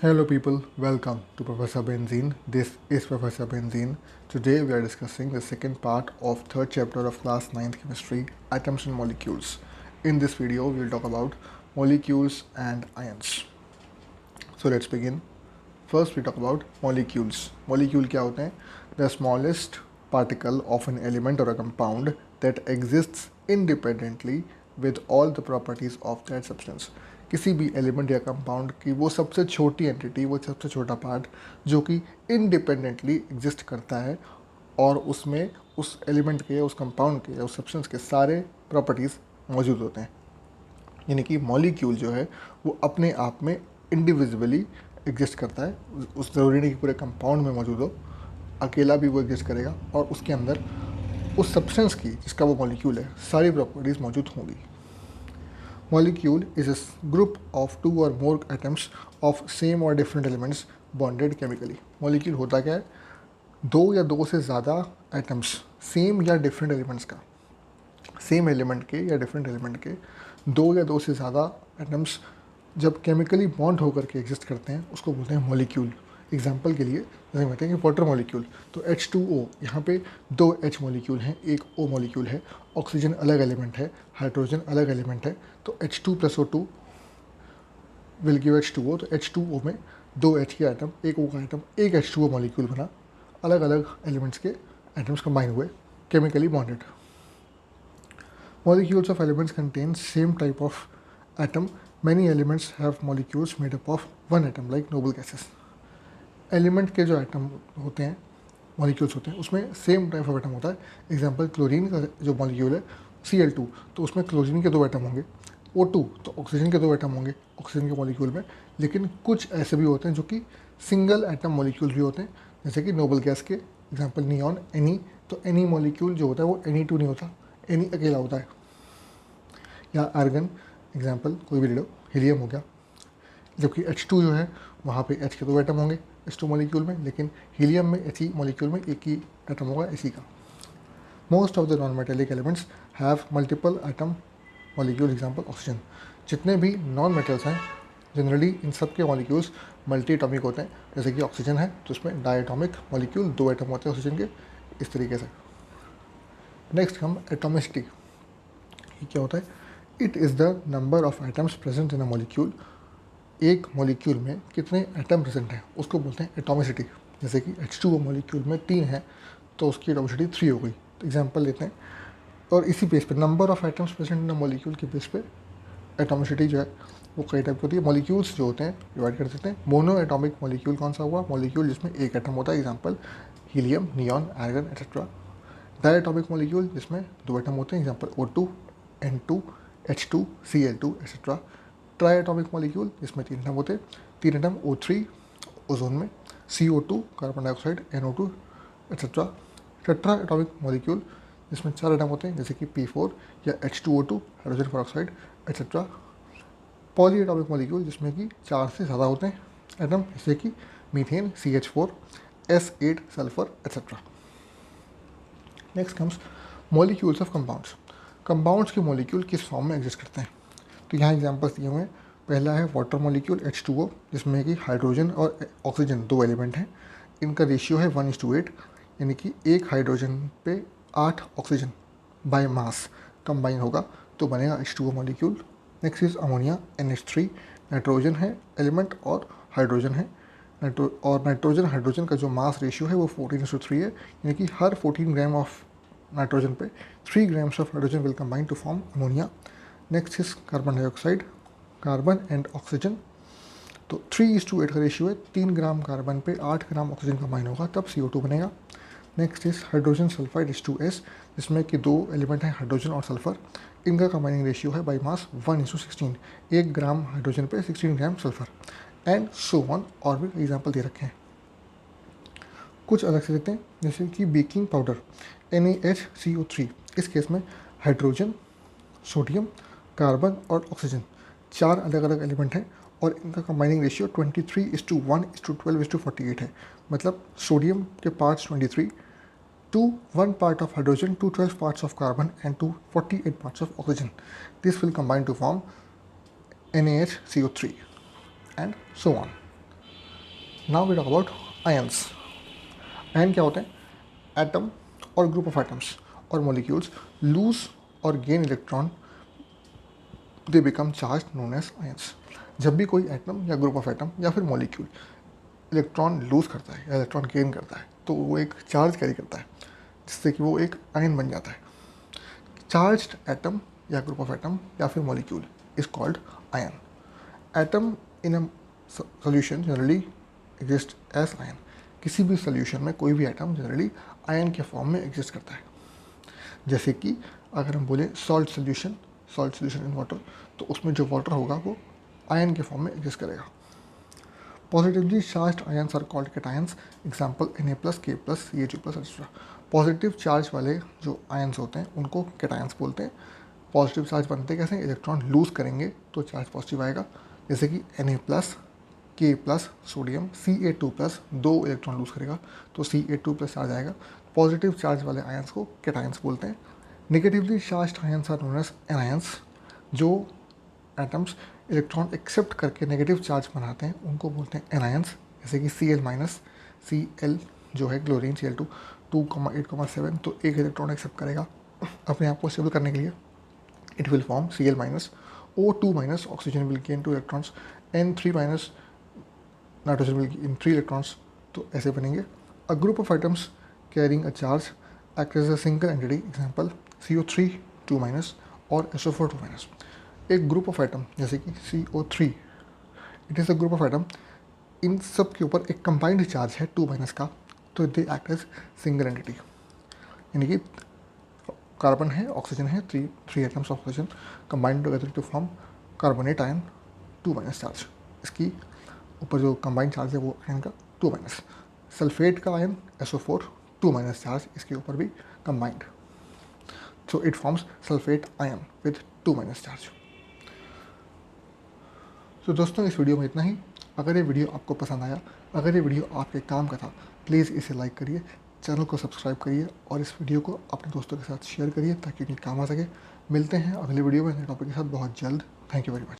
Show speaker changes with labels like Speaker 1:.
Speaker 1: Hello, people. Welcome to Professor Benzene. This is Professor Benzene. Today, we are discussing the second part of third chapter of class 9th chemistry, atoms and molecules. In this video, we will talk about molecules and ions. So let's begin. First, we talk about molecules. Molecule क्या होते हैं? The smallest particle of an element or a compound that exists independently with all the properties of that substance. किसी भी element या compound की वो सबसे छोटी एंटिटी, वो सबसे छोटा पार्ट जो कि इंडिपेंडेंटली एग्जिस्ट करता है और उसमें उस एलिमेंट के, उस कंपाउंड के या उस सब्सटेंस के सारे प्रॉपर्टीज़ मौजूद होते हैं। यानी कि मॉलिक्यूल जो है वो अपने आप में इंडिविजुअली एग्जिस्ट करता है। उस ज़रूरी नहीं कि पूरे कंपाउंड में मौजूद हो, अकेला भी वो एग्जिस्ट करेगा और उसके अंदर उस सब्सटेंस की जिसका वो मॉलिक्यूल है सारी प्रॉपर्टीज़ मौजूद होंगी। Molecule is a group of two or more atoms of same or different elements bonded chemically. Molecule होता क्या है? दो या दो से ज़्यादा एटम्स सेम या डिफरेंट एलिमेंट्स का, सेम एलिमेंट के या डिफरेंट एलिमेंट के दो या दो से ज़्यादा एटम्स जब केमिकली बॉन्ड होकर के एग्जिस्ट करते हैं उसको बोलते हैं मॉलिक्यूल। एग्जाम्पल के लिए जैसे कहते हैं कि वाटर मॉलिक्यूल, तो H2O, यहाँ पे दो H मॉलिक्यूल हैं, एक O मॉलिक्यूल है, ऑक्सीजन अलग एलिमेंट है, हाइड्रोजन अलग एलिमेंट है, तो H2 + O2 will give H2O। तो H2O में दो H के आइटम, एक O का आइटम, एक H2O मॉलिक्यूल बना, अलग अलग एलिमेंट्स के आइटम्स कंबाइन हुए, chemically bonded. Molecules of elements contain same type of atom. Many elements have molecules made up of one atom, like noble gases. Element के जो एटम होते हैं, मॉलिक्यूल्स होते हैं, उसमें सेम टाइप ऑफ एटम होता है। एग्जांपल, क्लोरीन का जो मॉलिक्यूल है Cl2, तो उसमें क्लोरीन के दो एटम होंगे। O2, तो ऑक्सीजन के दो एटम होंगे ऑक्सीजन के मॉलिक्यूल में। लेकिन कुछ ऐसे भी होते हैं जो कि सिंगल एटम मॉलिक्यूल भी होते हैं, जैसे कि नोबल गैस के एग्जांपल नियॉन, एनी। तो एनी मॉलिक्यूल जो होता है वो Ni2 नहीं होता, एनी अकेला होता है। या आर्गन एग्जांपल कोई भी ले लो, हीलियम हो गया, जबकि H2 जो है वहाँ पे H के दो एटम होंगे H2 मॉलिक्यूल में, लेकिन हीलियम में He मॉलिक्यूल में एक ही एटम होगा He का। Most of the non metallic elements have multiple atom molecule, example oxygen. जितने भी नॉन मेटल्स हैं जनरली इन सब के मॉलिक्यूल्स मल्टी एटॉमिक होते हैं। जैसे कि ऑक्सीजन है तो उसमें डायटॉमिक मॉलिक्यूल, दो एटम होते हैं ऑक्सीजन के, इस तरीके से। नेक्स्ट हम एटॉमिसिटी, ये क्या होता है? It is the number of atoms present in a molecule. एक मॉलिक्यूल में कितने एटम प्रेजेंट हैं उसको बोलते हैं एटॉमिसिटी। जैसे कि H2O मॉलिक्यूल में 3 है तो उसकी एटॉमिसिटी 3 हो गई। तो एग्जांपल लेते हैं, और इसी बेस पे number of atoms present in a molecule के बेस पे एटॉमिसिटी जो है वो कई टाइप की होती है। मॉलिक्यूल्स जो होते हैं डिवाइड कर सकते हैं। मोनो एटॉमिक मॉलिक्यूल कौन सा हुआ? मॉलिक्यूल जिसमें एक एटम होता है, example helium, neon, argon etcetera. Diatomic molecule जिसमें दो एटम होते हैं, example O2, N2, H2, Cl2 etcetera. Triatomic molecule जिसमें तीन एटम होते हैं, तीन एटम O3 ओजोन में, CO2 carbon dioxide, NO2 etcetera. Tetra atomic molecule जिसमें चार एटम होते हैं, जैसे कि P4 या H2O2 hydrogen peroxide etcetera. Poly atomic molecule जिसमें कि चार से ज़्यादा होते हैं एटम, जैसे कि methane, CH4, S8 sulphur etcetera. Next comes molecules of compounds. Compounds के मॉलिक्यूल किस फॉर्म में एग्जिस्ट करते हैं? तो यहाँ एग्जांपल्स दिए हुए हैं। पहला है वाटर मॉलिक्यूल H2O, जिसमें कि हाइड्रोजन और ऑक्सीजन दो एलिमेंट हैं। इनका रेशियो है 1:8, यानी कि एक हाइड्रोजन पे 8 ऑक्सीजन बाय मास कंबाइन होगा तो बनेगा H2O molecule. Next is ammonia NH3, nitrogen है एलिमेंट और हाइड्रोजन है। नाइट्रोजन हाइड्रोजन का जो मास रेशियो है वो 14:3 है, यानी कि हर 14 ग्राम ऑफ नाइट्रोजन पे 3 grams of hydrogen will combine to form ammonia. Next is carbon dioxide, carbon and oxygen, तो 3:8 का रेशियो है, 3 ग्राम कार्बन पे 8 ग्राम ऑक्सीजन कंबाइन होगा तब CO2 बनेगा। Next is hydrogen sulphide H2S, जिसमें कि दो एलिमेंट हैं हाइड्रोजन और सल्फर। इनका कंबाइनिंग रेशियो है बाई मास 1:16, 1 ग्राम हाइड्रोजन पे 16 ग्राम सल्फर, एंड सो ऑन। और भी एग्जाम्पल दे रखे हैं। कुछ अलग से देते हैं, जैसे कि बेकिंग पाउडर NaHCO3, इस केस में हाइड्रोजन, सोडियम, कार्बन और ऑक्सीजन चार अलग अलग एलिमेंट हैं और इनका कंबाइनिंग रेशियो 23:1:12:48 है। मतलब सोडियम के parts 23 to 1 part of hydrogen to 12 parts of carbon and to 48 parts of oxygen. This will combine to form NaHCO3 and so on. Now we talk about ions. Ion क्या होते हैं? Atom और group of atoms और molecules lose और gain electron, they become charge known as ions. जब भी कोई atom या ग्रुप ऑफ एटम या फिर मॉलिक्यूल इलेक्ट्रॉन लूज करता है या इलेक्ट्रॉन गेन करता है तो वो एक चार्ज कैरी करता है, जिससे कि वो एक आयन बन जाता है। चार्ज्ड एटम या ग्रुप ऑफ एटम या फिर molecule is called ion. Atom in a solution generally exist as ion. किसी भी सॉल्यूशन में कोई भी एटम जनरली आयन के फॉर्म में एग्जिस्ट करता है। जैसे कि अगर हम बोले सॉल्ट सोल्यूशन इन वाटर, तो उसमें जो वाटर होगा वो आयन के फॉर्म में एग्जिस्ट करेगा। Positively charged ions are called cations. Example Na+, K+, Ag+, etcetera. Positive charge वाले जो आयंस होते हैं उनको कैटायंस बोलते हैं। पॉजिटिव चार्ज बनते कैसे? इलेक्ट्रॉन लूज करेंगे तो चार्ज पॉजिटिव आएगा। जैसे कि Na+, K+, sodium, Ca2+, 2 electron lose करेगा तो Ca2+ चार्ज आएगा। पॉजिटिव चार्ज वाले आयंस को कैटायंस बोलते हैं। Negatively charged ions are known as anions. जो एटम्स इलेक्ट्रॉन एक्सेप्ट करके नेगेटिव चार्ज बनाते हैं उनको बोलते हैं एनायंस। जैसे कि Cl-, Cl जो है क्लोरीन, Cl2 2,8,7, तो एक इलेक्ट्रॉन एक्सेप्ट करेगा अपने आप को स्टेबल करने के लिए, it will form Cl-, O2-, oxygen will gain 2 electrons, N3-, nitrogen will gain 3 electrons, तो ऐसे बनेंगे। A group of items carrying a charge act as a single entity, example CO3 2- और SO4 2-। एक ग्रुप ऑफ आइटम जैसे कि CO3, it is a group of item, इन सब के ऊपर एक कंबाइंड चार्ज है 2- का, तो they act as single entity. यानी कि कार्बन है, ऑक्सीजन है, three atoms of oxygen combined together to form carbonate ion 2- charge. इसकी ऊपर जो कंबाइंड चार्ज है वो आयन का 2-। सल्फेट का आयन SO4 2- चार्ज, इसके ऊपर भी combined, so it forms sulfate ion with 2- charge. तो दोस्तों इस वीडियो में इतना ही। अगर ये वीडियो आपको पसंद आया, अगर ये वीडियो आपके काम का था, प्लीज़ इसे लाइक करिए, चैनल को सब्सक्राइब करिए और इस वीडियो को अपने दोस्तों के साथ शेयर करिए ताकि उन्हें काम आ सके। मिलते हैं अगले वीडियो में नए टॉपिक के साथ बहुत जल्द। Thank you very much.